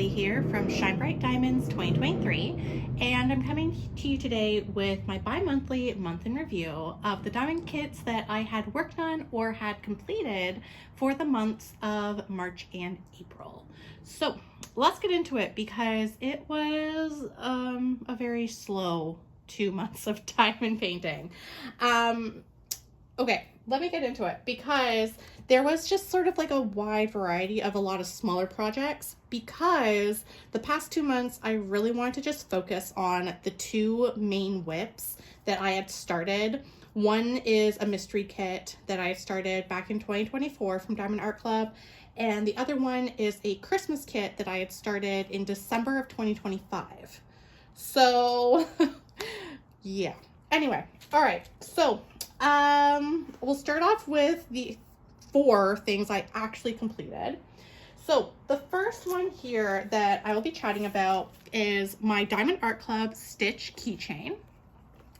Natalie here from Shine Bright Diamonds 2023, and I'm coming to you today with my bi-monthly month in review of the diamond kits that I had worked on or had completed for the months of March and April. So let's get into it because it was a very slow 2 months of diamond painting. Okay, let me get into it because there was just sort of like a wide variety of a lot of smaller projects because the past 2 months I really wanted to just focus on the two main whips that I had started. One is a mystery kit that I started back in 2024 from Diamond Art Club, and the other one is a Christmas kit that I had started in December of 2025. So yeah, anyway, all right, so we'll start off with the 4 things I actually completed. So the first one here that I will be chatting about is my Diamond Art Club Stitch keychain.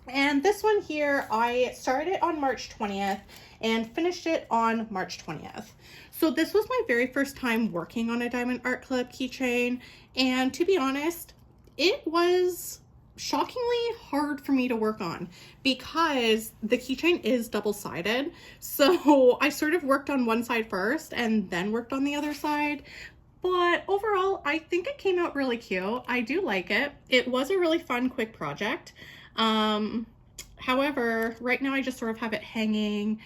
And this one here, I started on March 20th and finished it on March 20th. So this was my very first time working on a Diamond Art Club keychain. And to be honest, it was shockingly hard for me to work on because the keychain is double-sided. So I sort of worked on one side first and then worked on the other side. But overall, I think it came out really cute. I do like it. It was a really fun, quick project. However, right now I just sort of have it hanging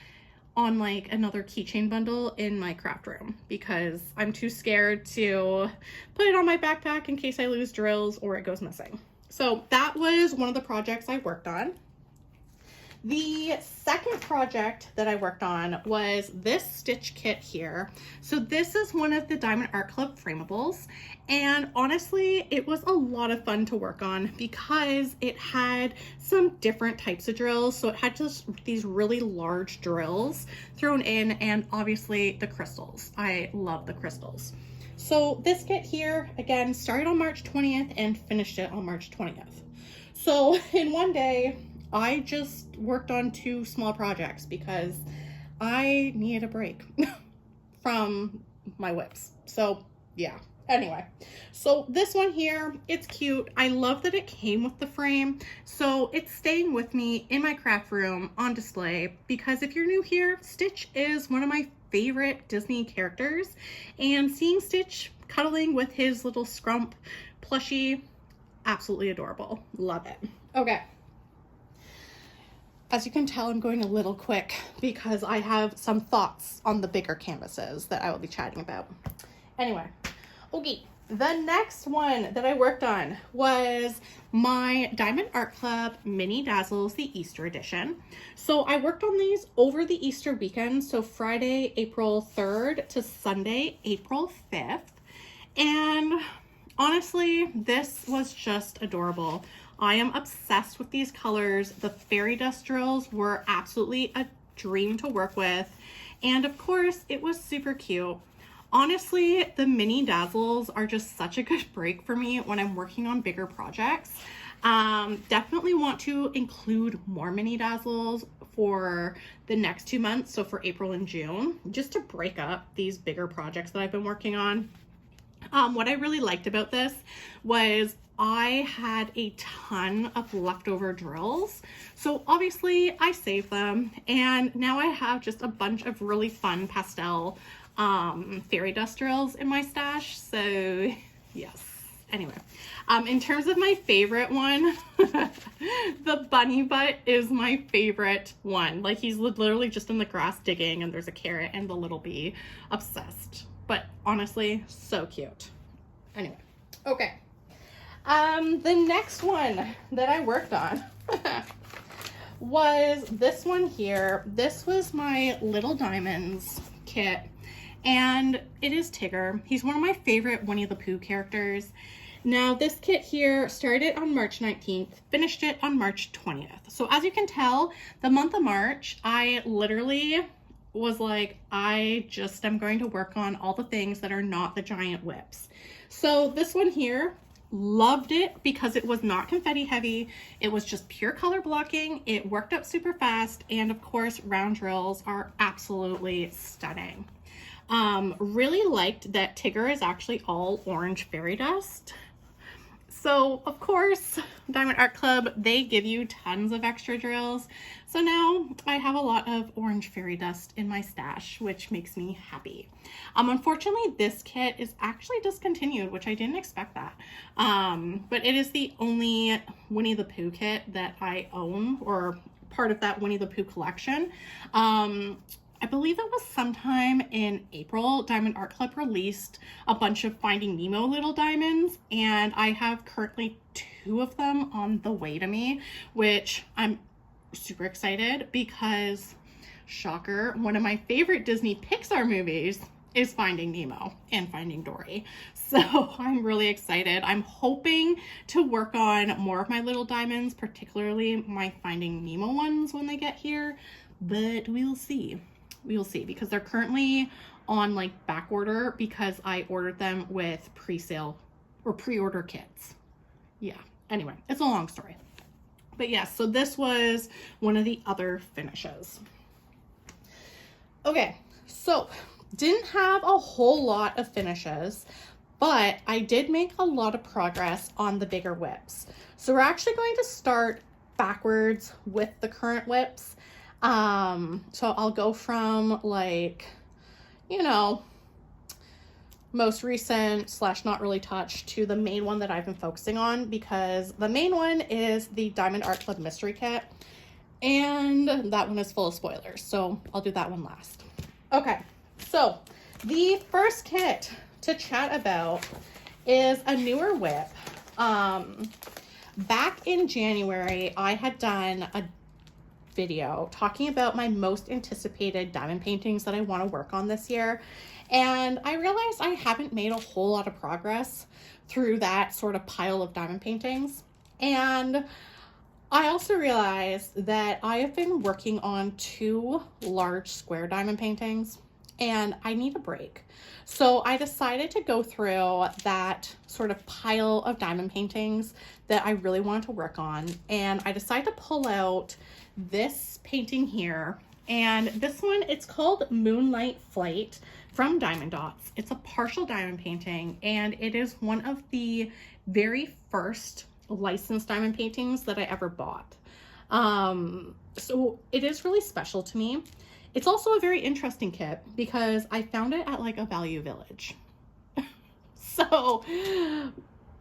on like another keychain bundle in my craft room because I'm too scared to put it on my backpack in case I lose drills or it goes missing. So that was one of the projects I worked on. The second project that I worked on was this stitch kit here. So this is one of the Diamond Art Club framables, and honestly, it was a lot of fun to work on because it had some different types of drills. So it had just these really large drills thrown in, and obviously the crystals. I love the crystals. So this kit here, again, started on March 20th and finished it on March 20th. So in one day, I just worked on 2 small projects because I needed a break from my whips. So yeah, anyway, so this one here, it's cute. I love that it came with the frame. So it's staying with me in my craft room on display because if you're new here, Stitch is one of my favorite Disney characters, and seeing Stitch cuddling with his little Scrump plushie, absolutely adorable. Love it. Okay. As you can tell, I'm going a little quick because I have some thoughts on the bigger canvases that I will be chatting about. Anyway, okay, the next one that I worked on was my Diamond Art Club Mini Dazzles, the Easter edition. So I worked on these over the Easter weekend, so Friday, April 3rd to Sunday, April 5th. And honestly, this was just adorable. I am obsessed with these colors. The fairy dust drills were absolutely a dream to work with. And of course, it was super cute. Honestly, the mini dazzles are just such a good break for me when I'm working on bigger projects. Definitely want to include more mini dazzles for the next 2 months, so for April and June, just to break up these bigger projects that I've been working on. What I really liked about this was I had a ton of leftover drills. So obviously I saved them, and now I have just a bunch of really fun pastel fairy dust drills in my stash. So yes. Anyway, in terms of my favorite one, the bunny butt is my favorite one. Like, he's literally just in the grass digging and there's a carrot and the little bee. Obsessed. But honestly, so cute. Anyway, okay. The next one that I worked on was this one here. This was my Little Diamonds kit, and it is Tigger. He's one of my favorite Winnie the Pooh characters. Now, this kit here started on March 19th, finished it on March 20th. So as you can tell, the month of March, I literally was like, I just am going to work on all the things that are not the giant whips. So this one here, loved it because it was not confetti heavy. It was just pure color blocking. It worked up super fast. And of course, round drills are absolutely stunning. Really liked that Tigger is actually all orange fairy dust. So of course, Diamond Art Club, they give you tons of extra drills. So now I have a lot of orange fairy dust in my stash, which makes me happy. Unfortunately, this kit is actually discontinued, which I didn't expect that. But it is the only Winnie the Pooh kit that I own, or part of that Winnie the Pooh collection. I believe it was sometime in April, Diamond Art Club released a bunch of Finding Nemo little diamonds, and I have currently 2 of them on the way to me, which I'm super excited because, shocker, one of my favorite Disney Pixar movies is Finding Nemo and Finding Dory. So I'm really excited. I'm hoping to work on more of my little diamonds, particularly my Finding Nemo ones when they get here, but we'll see. We'll see, because they're currently on like back order because I ordered them with pre-sale or pre-order kits. Yeah, anyway, it's a long story. But yes, so this was one of the other finishes. Okay, so didn't have a whole lot of finishes, but I did make a lot of progress on the bigger whips. So we're actually going to start backwards with the current whips. So I'll go from like, you know, most recent / not really touched to the main one that I've been focusing on, because the main one is the Diamond Art Club Mystery Kit, and that one is full of spoilers, so I'll do that one last. Okay, so the first kit to chat about is a newer whip. Back in January, I had done a video talking about my most anticipated diamond paintings that I want to work on this year, and I realized I haven't made a whole lot of progress through that sort of pile of diamond paintings. And I also realized that I have been working on 2 large square diamond paintings and I need a break. So I decided to go through that sort of pile of diamond paintings that I really wanted to work on, and I decided to pull out this painting here. And this one, it's called Moonlight Flight from Diamond Dots. It's a partial diamond painting, and it is one of the very first licensed diamond paintings that I ever bought. So it is really special to me. It's also a very interesting kit because I found it at like a Value Village. So,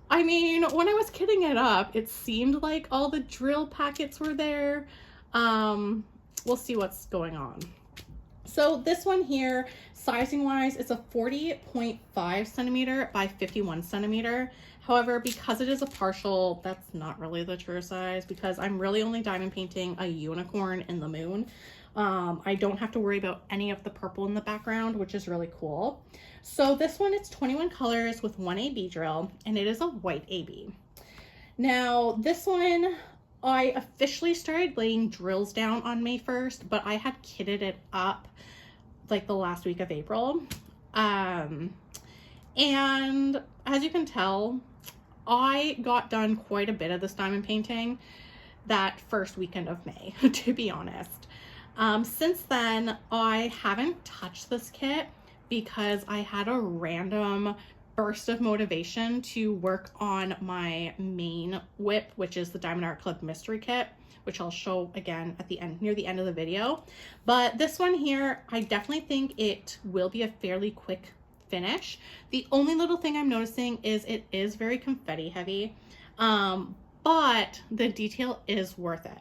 I mean, when I was kitting it up, it seemed like all the drill packets were there. We'll see what's going on. So this one here, sizing wise, it's a 40.5 centimeter by 51 centimeter. However, because it is a partial, that's not really the true size because I'm really only diamond painting a unicorn in the moon. I don't have to worry about any of the purple in the background, which is really cool. So this one, it's 21 colors with 1 AB drill, and it is a white AB. Now this one, I officially started laying drills down on May 1st, but I had kitted it up like the last week of April. And as you can tell, I got done quite a bit of this diamond painting that first weekend of May, to be honest. Since then, I haven't touched this kit because I had a random burst of motivation to work on my main whip, which is the Diamond Art Club Mystery Kit, which I'll show again at the end, near the end of the video. But this one here, I definitely think it will be a fairly quick finish. The only little thing I'm noticing is it is very confetti heavy, but the detail is worth it.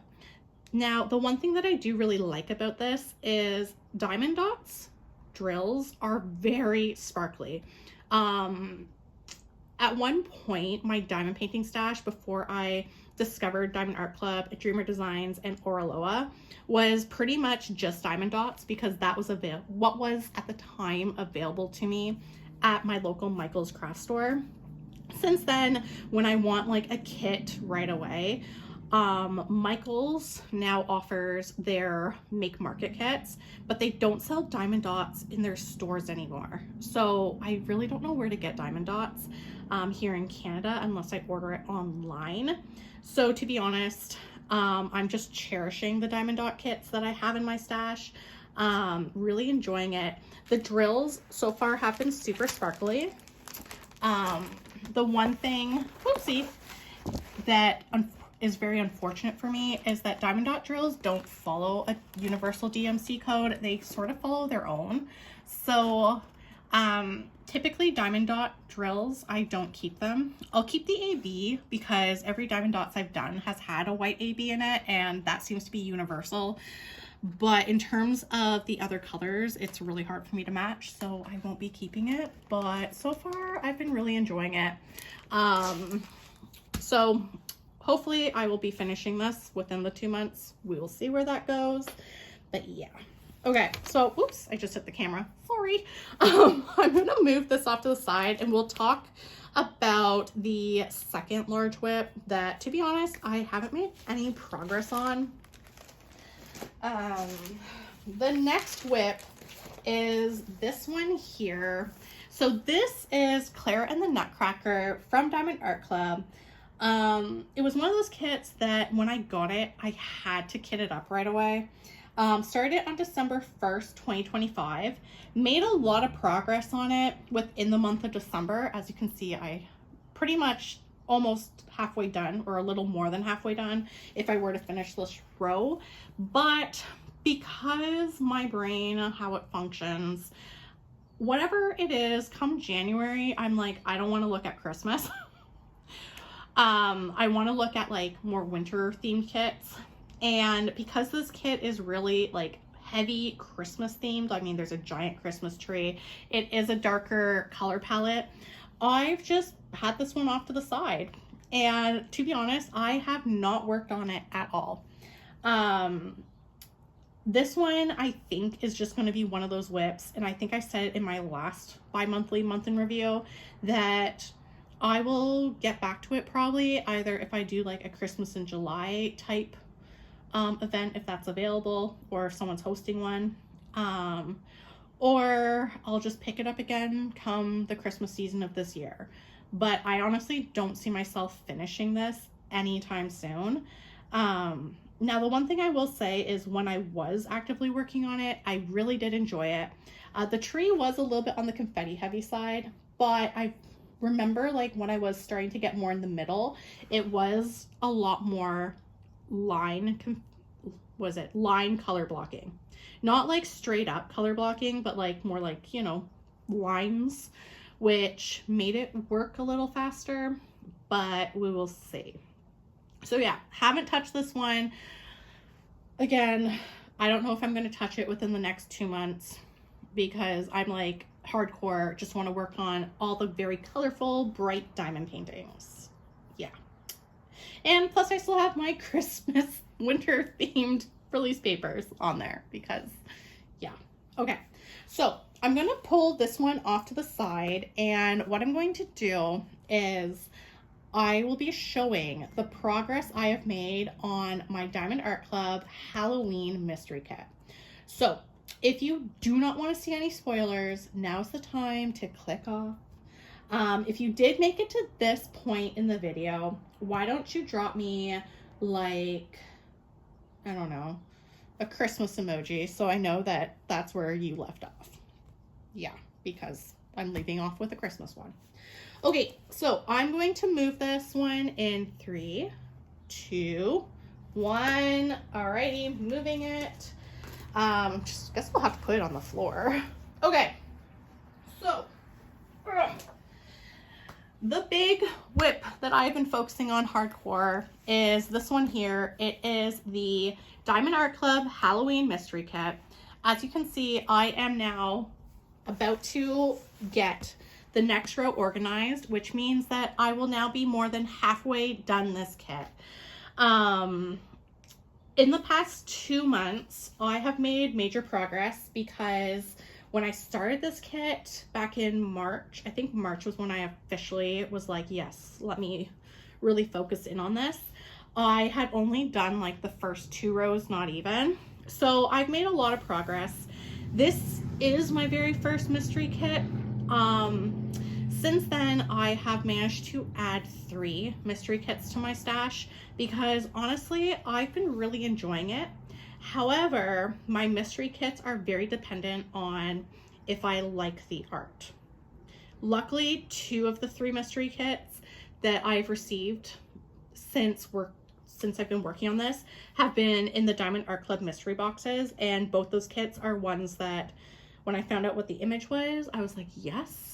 Now, the one thing that I do really like about this is Diamond Dots drills are very sparkly. At one point, my diamond painting stash, before I discovered Diamond Art Club, Dreamer Designs, and Oraloa, was pretty much just Diamond Dots because that was what was at the time available to me at my local Michael's craft store. Since then, when I want like a kit right away, Michael's now offers their make market kits, but they don't sell Diamond Dots in their stores anymore. So I really don't know where to get Diamond Dots here in Canada unless I order it online. So to be honest, I'm just cherishing the Diamond Dot kits that I have in my stash. Really enjoying it. The drills so far have been super sparkly. The one thing, whoopsie, that is very unfortunate for me is that Diamond Dot drills don't follow a universal DMC code. They sort of follow their own. So typically Diamond Dot drills, I don't keep them. I'll keep the AB because every Diamond Dots I've done has had a white AB in it, and that seems to be universal. But in terms of the other colors, it's really hard for me to match, so I won't be keeping it. But so far, I've been really enjoying it. So hopefully I will be finishing this within the 2 months. We will see where that goes. But yeah. Okay, so oops, I just hit the camera. Sorry. I'm gonna move this off to the side and we'll talk about the second large whip that, to be honest, I haven't made any progress on. The next whip is this one here. So this is Clara and the Nutcracker from Diamond Art Club. It was one of those kits that when I got it, I had to kit it up right away. Started on December 1st, 2025. Made a lot of progress on it within the month of December. As you can see, I pretty much almost halfway done, or a little more than halfway done if I were to finish this row. But because my brain, how it functions, whatever it is, come January, I'm like, I don't want to look at Christmas. I want to look at like more winter themed kits. And because this kit is really like heavy Christmas themed, I mean, there's a giant Christmas tree, it is a darker color palette, I've just had this one off to the side. And to be honest, I have not worked on it at all. This one I think is just going to be one of those whips, and I think I said it in my last bi-monthly month in review that I will get back to it probably either if I do like a Christmas in July type event, if that's available, or if someone's hosting one, or I'll just pick it up again come the Christmas season of this year. But I honestly don't see myself finishing this anytime soon. Now, the one thing I will say is when I was actively working on it, I really did enjoy it. The tree was a little bit on the confetti heavy side, but I remember like when I was starting to get more in the middle, it was a lot more line color blocking. Not like straight up color blocking, but like more like, you know, lines, which made it work a little faster, but we will see. So yeah, haven't touched this one. Again, I don't know if I'm going to touch it within the next 2 months because I'm like hardcore, just want to work on all the very colorful, bright diamond paintings. Yeah. And plus I still have my Christmas winter themed release papers on there because yeah. Okay. So I'm going to pull this one off to the side, and what I'm going to do is I will be showing the progress I have made on my Diamond Art Club Halloween mystery kit. So if you do not want to see any spoilers, now's the time to click off. If you did make it to this point in the video, why don't you drop me like, I don't know, a Christmas emoji so I know that that's where you left off. Yeah, because I'm leaving off with a Christmas one. Okay, so I'm going to move this one in 3, 2, 1. Alrighty, moving it. Just guess we'll have to put it on the floor. Okay, so the big whip that I've been focusing on hardcore is this one here. It is the Diamond Art Club Halloween Mystery Kit. As you can see, I am now about to get the next row organized, which means that I will now be more than halfway done this kit. In the past 2 months, I have made major progress because when I started this kit back in March, I think March was when I officially was like, yes, let me really focus in on this. I had only done like the first 2 rows, not even. So I've made a lot of progress. This is my very first mystery kit. Since then, I have managed to add 3 mystery kits to my stash because honestly, I've been really enjoying it. However, my mystery kits are very dependent on if I like the art. Luckily, 2 of the 3 mystery kits that I've received since I've been working on this have been in the Diamond Art Club mystery boxes, and both those kits are ones that when I found out what the image was, I was like, yes.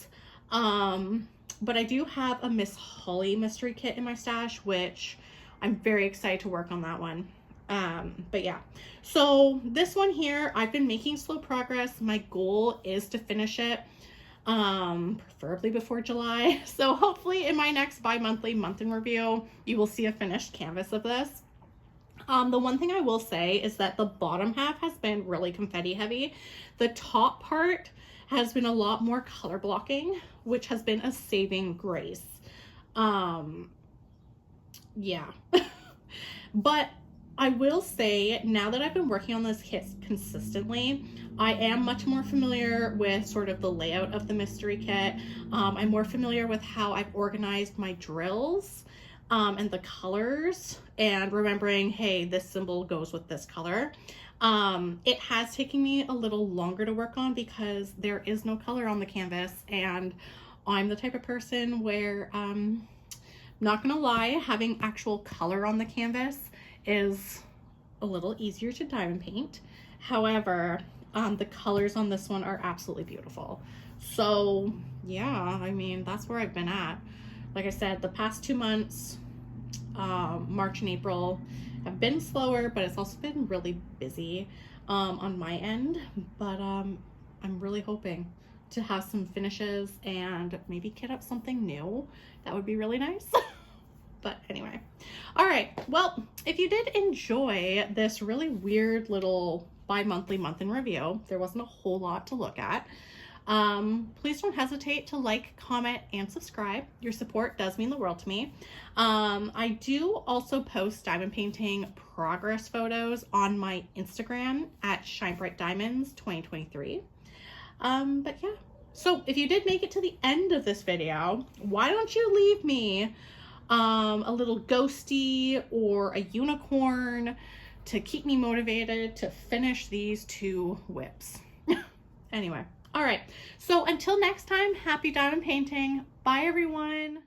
But I do have a Miss Holly mystery kit in my stash, which I'm very excited to work on that one. But yeah, so this one here, I've been making slow progress. My goal is to finish it preferably before July. So hopefully in my next bi-monthly month in review, you will see a finished canvas of this. The one thing I will say is that the bottom half has been really confetti heavy. The top part has been a lot more color blocking, which has been a saving grace. Yeah. But I will say, now that I've been working on this kit consistently, I am much more familiar with sort of the layout of the mystery kit. I'm more familiar with how I've organized my drills and the colors, and remembering, hey, this symbol goes with this color. It has taken me a little longer to work on because there is no color on the canvas, and I'm the type of person where, not gonna lie, having actual color on the canvas is a little easier to diamond paint. However, the colors on this one are absolutely beautiful. So yeah, I mean, that's where I've been at. Like I said, the past 2 months, March and April, have been slower, but it's also been really busy on my end. But I'm really hoping to have some finishes and maybe kit up something new. That would be really nice. But anyway, all right, well, if you did enjoy this really weird little bi-monthly month in review, there wasn't a whole lot to look at. Please don't hesitate to like, comment, and subscribe. Your support does mean the world to me. I do also post diamond painting progress photos on my Instagram at ShineBrightDiamonds2023. But yeah, so if you did make it to the end of this video, why don't you leave me a little ghosty or a unicorn to keep me motivated to finish these 2 whips. Anyway, all right, so until next time, happy diamond painting. Bye everyone.